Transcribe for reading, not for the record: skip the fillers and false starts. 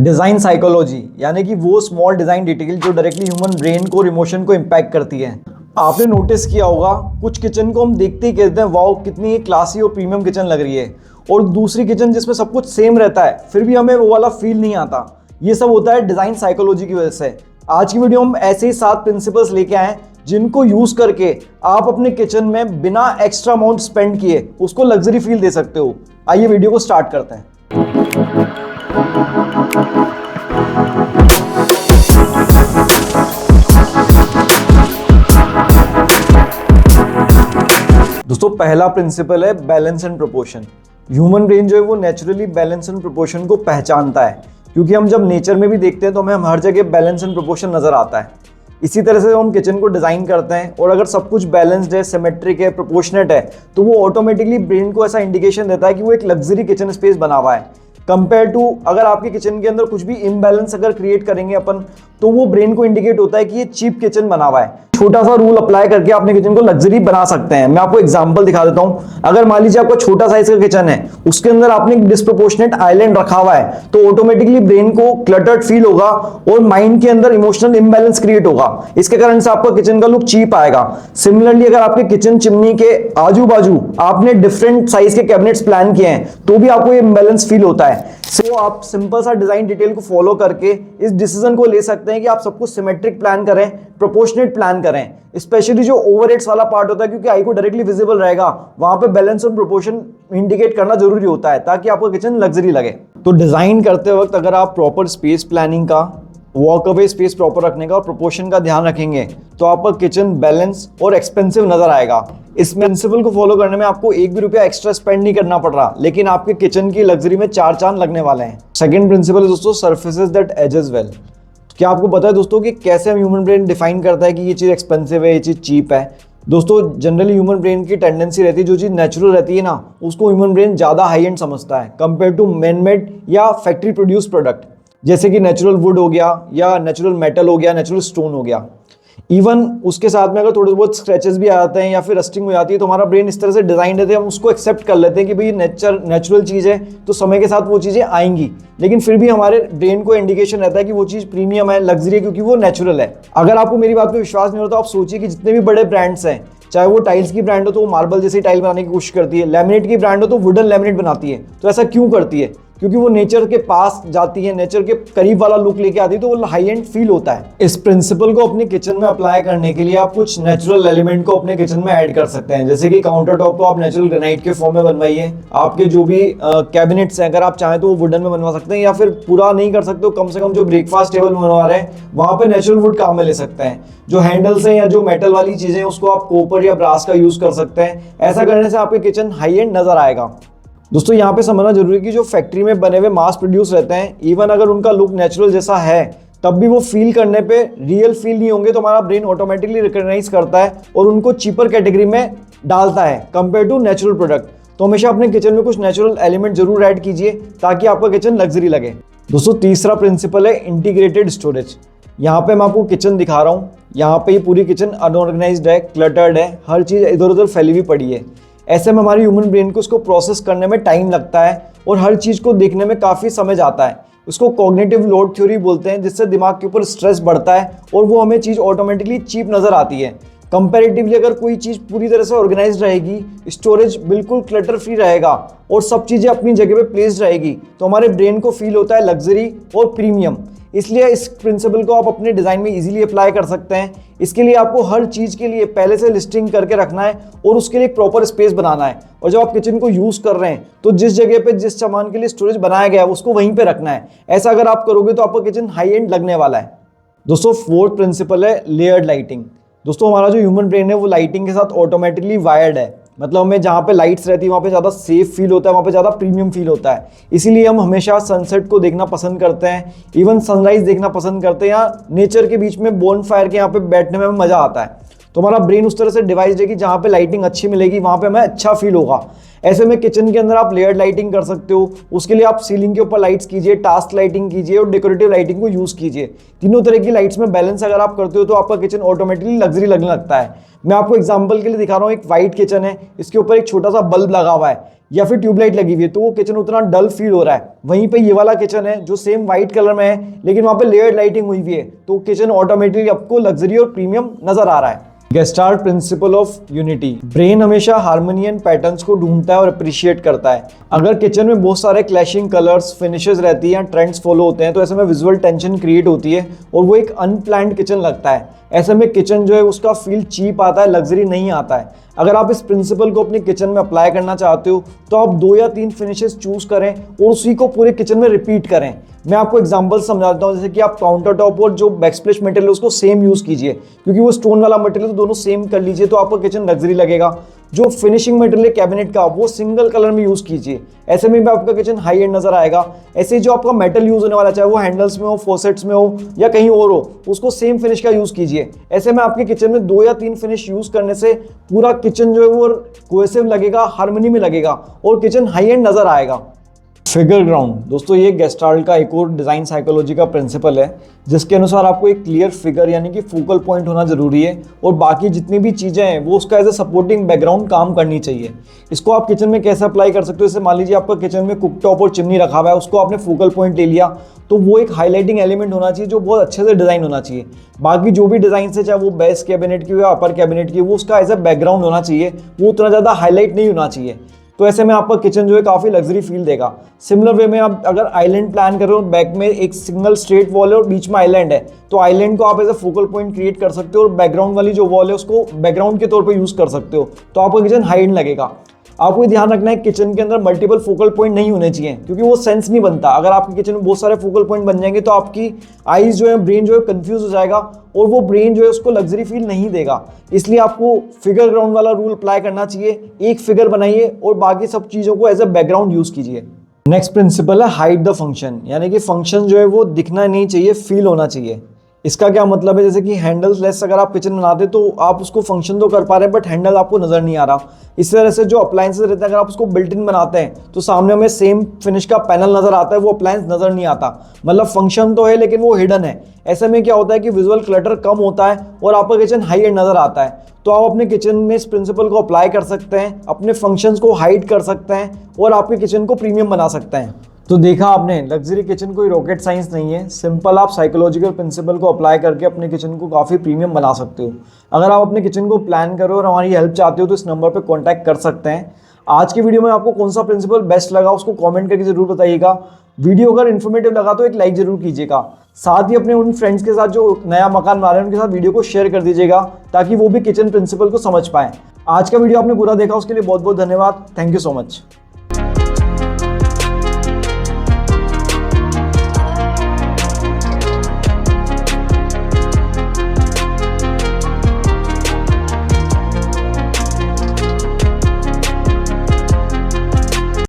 Design psychology यानी कि वो स्मॉल डिज़ाइन डिटेल जो डायरेक्टली ह्यूमन ब्रेन को और इमोशन को इम्पैक्ट करती है। आपने नोटिस किया होगा कुछ किचन को हम देखते ही कहते हैं वाओ कितनी क्लासी और प्रीमियम किचन लग रही है, और दूसरी किचन जिसमें सब कुछ सेम रहता है फिर भी हमें वो वाला फील नहीं आता। ये सब होता है डिज़ाइन साइकोलॉजी की वजह से। आज की वीडियो हम ऐसे ही 7 प्रिंसिपल्स लेके आए जिनको यूज़ करके आप अपने किचन में बिना एक्स्ट्रा अमाउंट स्पेंड किए उसको लग्जरी फील दे सकते हो। आइए वीडियो को स्टार्ट करते हैं। दोस्तों पहला प्रिंसिपल है balance and proportion. Human brain जो है वो नेचुरली बैलेंस एंड प्रोपोर्शन को पहचानता है, क्योंकि हम जब नेचर में भी देखते हैं तो हमें हर जगह बैलेंस एंड प्रोपोर्शन नजर आता है। इसी तरह से हम किचन को डिज़ाइन करते हैं और अगर सब कुछ बैलेंस्ड है, सिमेट्रिक है, प्रोपोर्शनेट है तो वो ऑटोमेटिकली ब्रेन को ऐसा इंडिकेशन देता है कि वो एक लग्जरी किचन स्पेस बना हुआ है। कंपेयर टू अगर आपके किचन के अंदर कुछ भी इम्बैलेंस अगर क्रिएट करेंगे अपन तो वो ब्रेन को इंडिकेट होता है कि ये चीप किचन बना हुआ है। छोटा सा रूल अप्लाई करके अपने किचन को लग्जरी बना सकते हैं। मैं आपको एग्जांपल दिखा देता हूं। अगर मान लीजिए आपका छोटा साइज का किचन है, उसके अंदर आपने एक डिस्प्रोपोर्शनेट आइलैंड रखा हुआ है तो ऑटोमेटिकली ब्रेन को क्लटर्ड फील होगा और माइंड के अंदर इमोशनल इम्बैलेंस क्रिएट होगा। इसके कारण से आपका किचन का लुक चीप आएगा। सिमिलरली अगर आपके किचन चिमनी के आजू बाजू आपने डिफरेंट साइज के कैबिनेट्स प्लान किए हैं तो भी आपको ये इम्बैलेंस फील होता है। सो आप सिंपल सा डिजाइन डिटेल को फॉलो करके इस डिसीजन को ले सकते हैं कि आप सब कुछ सिमेट्रिक प्लान करें, प्रोपोर्शनेट प्लान करें। स्पेशली जो ओवरहेड्स वाला पार्ट होता है, क्योंकि आई को डायरेक्टली विजिबल रहेगा, वहां पे बैलेंस और प्रोपोर्शन इंडिकेट करना जरूरी होता है ताकि आपका किचन लग्जरी लगे। तो डिजाइन करते वक्त अगर आप प्रॉपर स्पेस प्लानिंग का, वॉक अवे स्पेस प्रॉपर रखने का और प्रोपोर्शन का ध्यान रखेंगे तो आपका किचन बैलेंस और एक्सपेंसिव नजर आएगा। इस प्रिंसिपल को फॉलो करने में आपको एक भी रुपया एक्स्ट्रा स्पेंड नहीं करना पड़ रहा, लेकिन आपके किचन की लग्जरी में 4 चांद लगने वाले हैं। सेकंड प्रिंसिपल है दोस्तों सर्फेसेस दैट एजेस वेल। क्या आपको पता है दोस्तों कि कैसे हम ह्यूमन ब्रेन डिफाइन करता है कि ये चीज़ एक्सपेंसिव है, ये चीज़ चीप है? दोस्तों जनरली ह्यूमन ब्रेन की टेंडेंसी रहती है जो चीज़ नेचुरल रहती है ना, उसको ह्यूमन ब्रेन ज़्यादा हाई एंड समझता है कंपेयर टू मैन मेड या फैक्ट्री प्रोड्यूस प्रोडक्ट, जैसे कि नेचुरल वुड हो गया या नेचुरल मेटल हो गया, नेचुरल स्टोन हो गया। इवन उसके साथ में अगर थोड़े बहुत स्क्रैचेस भी आ जाते हैं या फिर रस्टिंग हो जाती है तो हमारा ब्रेन इस तरह से डिजाइन रहते हैं, हम उसको एक्सेप्ट कर लेते हैं कि भाई नेचुरल चीज़ है तो समय के साथ वो चीज़ें आएंगी, लेकिन फिर भी हमारे ब्रेन को इंडिकेशन रहता है कि वो चीज़ प्रीमियम है, लग्जरी है, क्योंकि वो नेचुरल है। अगर आपको मेरी बात पे विश्वास नहीं होता तो आप सोचिए कि जितने भी बड़े ब्रांड्स हैं, चाहे वो टाइल्स की ब्रांड हो तो वो मार्बल जैसी टाइल बनाने की कोशिश करती है, लैमिनेट की ब्रांड हो तो वुडन लैमिनेट बनाती है। तो ऐसा क्यों करती है? क्योंकि वो नेचर के पास जाती है, नेचर के करीब वाला लुक लेके आती है तो वो हाई एंड फील होता है। इस प्रिंसिपल को अपने किचन में अप्लाई करने के लिए आप कुछ नेचुरल एलिमेंट को अपने किचन में ऐड कर सकते हैं, जैसे कि काउंटर टॉप को आप नेचुरल ग्रेनाइट के फॉर्म में बनवाइए। आपके जो भी कैबिनेट्स हैं अगर आप चाहें तो वो वुडन में बनवा सकते हैं, या फिर पूरा नहीं कर सकते तो कम से कम जो ब्रेकफास्ट टेबल बनवा रहे हैं वहां पे नेचुरल वुड काम में ले सकते हैं। जो हैंडल्स हैं या जो मेटल वाली चीजें हैं उसको आप कॉपर या ब्रास का यूज कर सकते हैं। ऐसा करने से आपके किचन हाई एंड नजर आएगा। दोस्तों यहाँ पे समझना जरूरी है कि जो फैक्ट्री में बने हुए मास प्रोड्यूस रहते हैं, इवन अगर उनका लुक नेचुरल जैसा है तब भी वो फील करने पे रियल फील नहीं होंगे, तो हमारा ब्रेन ऑटोमेटिकली रिकॉग्नाइज करता है और उनको चीपर कैटेगरी में डालता है कंपेयर टू नेचुरल प्रोडक्ट। तो हमेशा अपने किचन में कुछ नेचुरल एलिमेंट जरूर ऐड कीजिए ताकि आपका किचन लग्जरी लगे। दोस्तों तीसरा प्रिंसिपल है इंटीग्रेटेड स्टोरेज। यहाँ पे मैं आपको किचन दिखा रहा हूँ, यहाँ पे ये पूरी किचन अनऑर्गेनाइज्ड है, क्लटर्ड है, हर चीज़ इधर उधर फैली हुई पड़ी है। ऐसे में हमारी ह्यूमन ब्रेन को उसको प्रोसेस करने में टाइम लगता है और हर चीज़ को देखने में काफ़ी समय जाता है। उसको कॉग्निटिव लोड थ्योरी बोलते हैं, जिससे दिमाग के ऊपर स्ट्रेस बढ़ता है और वो हमें चीज़ ऑटोमेटिकली चीप नज़र आती है। कंपैरेटिवली अगर कोई चीज़ पूरी तरह से ऑर्गेनाइज्ड रहेगी, स्टोरेज बिल्कुल क्लटर फ्री रहेगा और सब चीज़ें अपनी जगह पे प्लेस्ड रहेगी तो हमारे ब्रेन को फील होता है लग्जरी और प्रीमियम। इसलिए इस प्रिंसिपल को आप अपने डिज़ाइन में इजीली अप्लाई कर सकते हैं। इसके लिए आपको हर चीज़ के लिए पहले से लिस्टिंग करके रखना है और उसके लिए एक प्रॉपर स्पेस बनाना है, और जब आप किचन को यूज़ कर रहे हैं तो जिस जगह पे जिस सामान के लिए स्टोरेज बनाया गया है उसको वहीं पे रखना है। ऐसा अगर आप करोगे तो आपका किचन हाई एंड लगने वाला है। दोस्तों फोर्थ प्रिंसिपल है लेयर्ड लाइटिंग। दोस्तों हमारा जो ह्यूमन ब्रेन है वो लाइटिंग के साथ ऑटोमेटिकली वायर्ड है, मतलब हमें जहाँ पे लाइट्स रहती है वहाँ पे ज़्यादा सेफ फील होता है, वहाँ पे ज़्यादा प्रीमियम फील होता है। इसीलिए हम हमेशा सनसेट को देखना पसंद करते हैं, इवन सनराइज देखना पसंद करते हैं, या नेचर के बीच में बोन फायर के यहाँ पे बैठने में मज़ा आता है। तो हमारा ब्रेन उस तरह से डिवाइस है कि जहाँ पे लाइटिंग अच्छी मिलेगी वहाँ पे हमें अच्छा फील होगा। ऐसे में किचन के अंदर आप लेयर्ड लाइटिंग कर सकते हो। उसके लिए आप सीलिंग के ऊपर लाइट्स कीजिए, टास्क लाइटिंग कीजिए और डेकोरेटिव लाइटिंग को यूज़ कीजिए। तीनों तरह की लाइट्स में बैलेंस अगर आप करते हो तो आपका किचन ऑटोमेटिकली लग्जरी लगने लगता है। मैं आपको एग्जांपल के लिए दिखा रहा हूँ, एक वाइट किचन है, इसके ऊपर एक छोटा सा बल्ब लगा हुआ है। या फिर ट्यूबलाइट लगी हुई है तो वो किचन उतना डल फील हो रहा है। वहीं पे ये वाला किचन है जो सेम वाइट कलर में है लेकिन वहां पे लेयर्ड लाइटिंग हुई हुई है तो किचन ऑटोमेटिकली आपको लग्जरी और प्रीमियम नजर आ रहा है। Gestalt principle of unity. Brain हमेशा हार्मनी एंड पैटर्न्स को ढूंढता है और अप्रिशिएट करता है। अगर किचन में बहुत सारे क्लैशिंग कलर्स, फिनिशेस रहती हैं, ट्रेंड्स फॉलो होते हैं तो ऐसे में विजुअल टेंशन क्रिएट होती है और वो एक अनप्लान्ड किचन लगता है। ऐसे में किचन जो है उसका फील चीप आता है, लग्जरी नहीं आता है। अगर आप इस प्रिंसिपल को अपने किचन में अप्लाई करना चाहते हो तो आप 2 या 3 फिनिशेस चूज करें और उसी को पूरे किचन में रिपीट करें। मैं आपको एग्जांपल समझाता हूँ, जैसे कि आप काउंटर टॉप और जो बैकस्प्लैश मटेरियल है उसको सेम यूज कीजिए, क्योंकि वो स्टोन वाला मटेरियल तो दोनों सेम कर लीजिए तो आपका किचन लग्जरी लगेगा। जो फिनिशिंग मटेरियल है कैबिनेट का वो सिंगल कलर में यूज कीजिए, ऐसे में भी आपका किचन हाई एंड नजर आएगा। ऐसे ही जो आपका मेटल यूज होने वाला, चाहे वो हैंडल्स में हो, फॉसेट्स में हो या कहीं और हो, उसको सेम फिनिश का यूज कीजिए। ऐसे में आपके किचन में 2 या 3 फिनिश यूज करने से पूरा किचन जो है वो कोहेसिव लगेगा, हार्मनी में लगेगा और किचन हाई एंड नजर आएगा। Figure ground. दोस्तों ये गेस्टाल्ट का एक और डिज़ाइन साइकोलॉजी का प्रिंसिपल है जिसके अनुसार आपको एक क्लियर फिगर यानी कि फोकल पॉइंट होना जरूरी है और बाकी जितनी भी चीज़ें हैं वो उसका एज ए सपोर्टिंग बैकग्राउंड काम करनी चाहिए। इसको आप किचन में कैसे अप्लाई कर सकते हो, जैसे मान लीजिए आपका किचन में कुक टॉप और चिमनी रखा हुआ है, उसको आपने फोकल पॉइंट ले लिया तो वो एक हाईलाइटिंग एलिमेंट होना चाहिए जो बहुत अच्छे से डिज़ाइन होना चाहिए। बाकी जो भी डिज़ाइन है, चाहे वो बेस कैबिनेट की हो या अपर कैबिनेट की, वो उसका एज ए बैकग्राउंड होना चाहिए, वो उतना ज़्यादा हाईलाइट नहीं होना चाहिए। तो ऐसे में आपका किचन जो है काफ़ी लग्जरी फील देगा। सिमिलर वे में आप अगर आइलैंड प्लान कर रहे हो, बैक में एक सिंगल स्ट्रेट वॉल है और बीच में आइलैंड है, तो आइलैंड को आप as a focal point create कर सकते हो और बैकग्राउंड वाली जो वॉल है उसको बैकग्राउंड के तौर पे यूज़ कर सकते हो, तो आपका किचन हाई एंड लगेगा। आपको ध्यान रखना है किचन के अंदर मल्टीपल फोकल पॉइंट नहीं होने चाहिए, क्योंकि वो सेंस नहीं बनता। अगर आपके किचन में बहुत सारे फोकल पॉइंट बन जाएंगे तो आपकी आईज जो है, ब्रेन जो है कंफ्यूज हो जाएगा और वो ब्रेन जो है उसको लग्जरी फील नहीं देगा। इसलिए आपको फिगर ग्राउंड वाला रूल अप्लाई करना चाहिए। एक फिगर बनाइए और बाकी सब चीज़ों को एज ए बैकग्राउंड यूज कीजिए। नेक्स्ट प्रिंसिपल है हाइड द फंक्शन, यानी कि फंक्शन जो है वो दिखना नहीं चाहिए, फील होना चाहिए। इसका क्या मतलब है, जैसे कि हैंडल्स लेस अगर आप किचन बनाते तो आप उसको फंक्शन तो कर पा रहे हैं बट हैंडल आपको नजर नहीं आ रहा। इस तरह से जो अप्लायंसेस रहते हैं अगर आप उसको बिल्ट इन बनाते हैं तो सामने हमें सेम फिनिश का पैनल नजर आता है, वो अप्लायंस नजर नहीं आता। मतलब फंक्शन तो है लेकिन वो हिडन है। ऐसे में क्या होता है कि विजुअल क्लटर कम होता है और आपका किचन हाई एंड नजर आता है। तो आप अपने किचन में इस प्रिंसिपल को अप्लाई कर सकते हैं, अपने फंक्शंस को हाइड कर सकते हैं और आपके किचन को प्रीमियम बना सकते हैं। तो देखा आपने, लग्जरी किचन कोई रॉकेट साइंस नहीं है। सिंपल आप साइकोलॉजिकल प्रिंसिपल को अप्लाई करके अपने किचन को काफ़ी प्रीमियम बना सकते हो। अगर आप अपने किचन को प्लान करो और हमारी हेल्प चाहते हो तो इस नंबर पर कॉन्टैक्ट कर सकते हैं। आज की वीडियो में आपको कौन सा प्रिंसिपल बेस्ट लगा उसको कमेंट करके जरूर बताइएगा। वीडियो अगर इन्फॉर्मेटिव लगा तो एक लाइक जरूर कीजिएगा। साथ ही अपने उन फ्रेंड्स के साथ जो नया मकान बना रहे हैं उनके साथ वीडियो को शेयर कर दीजिएगा ताकि वो भी किचन प्रिंसिपल को समझ पाएं। आज का वीडियो आपने पूरा देखा उसके लिए बहुत बहुत धन्यवाद। Thank you so much.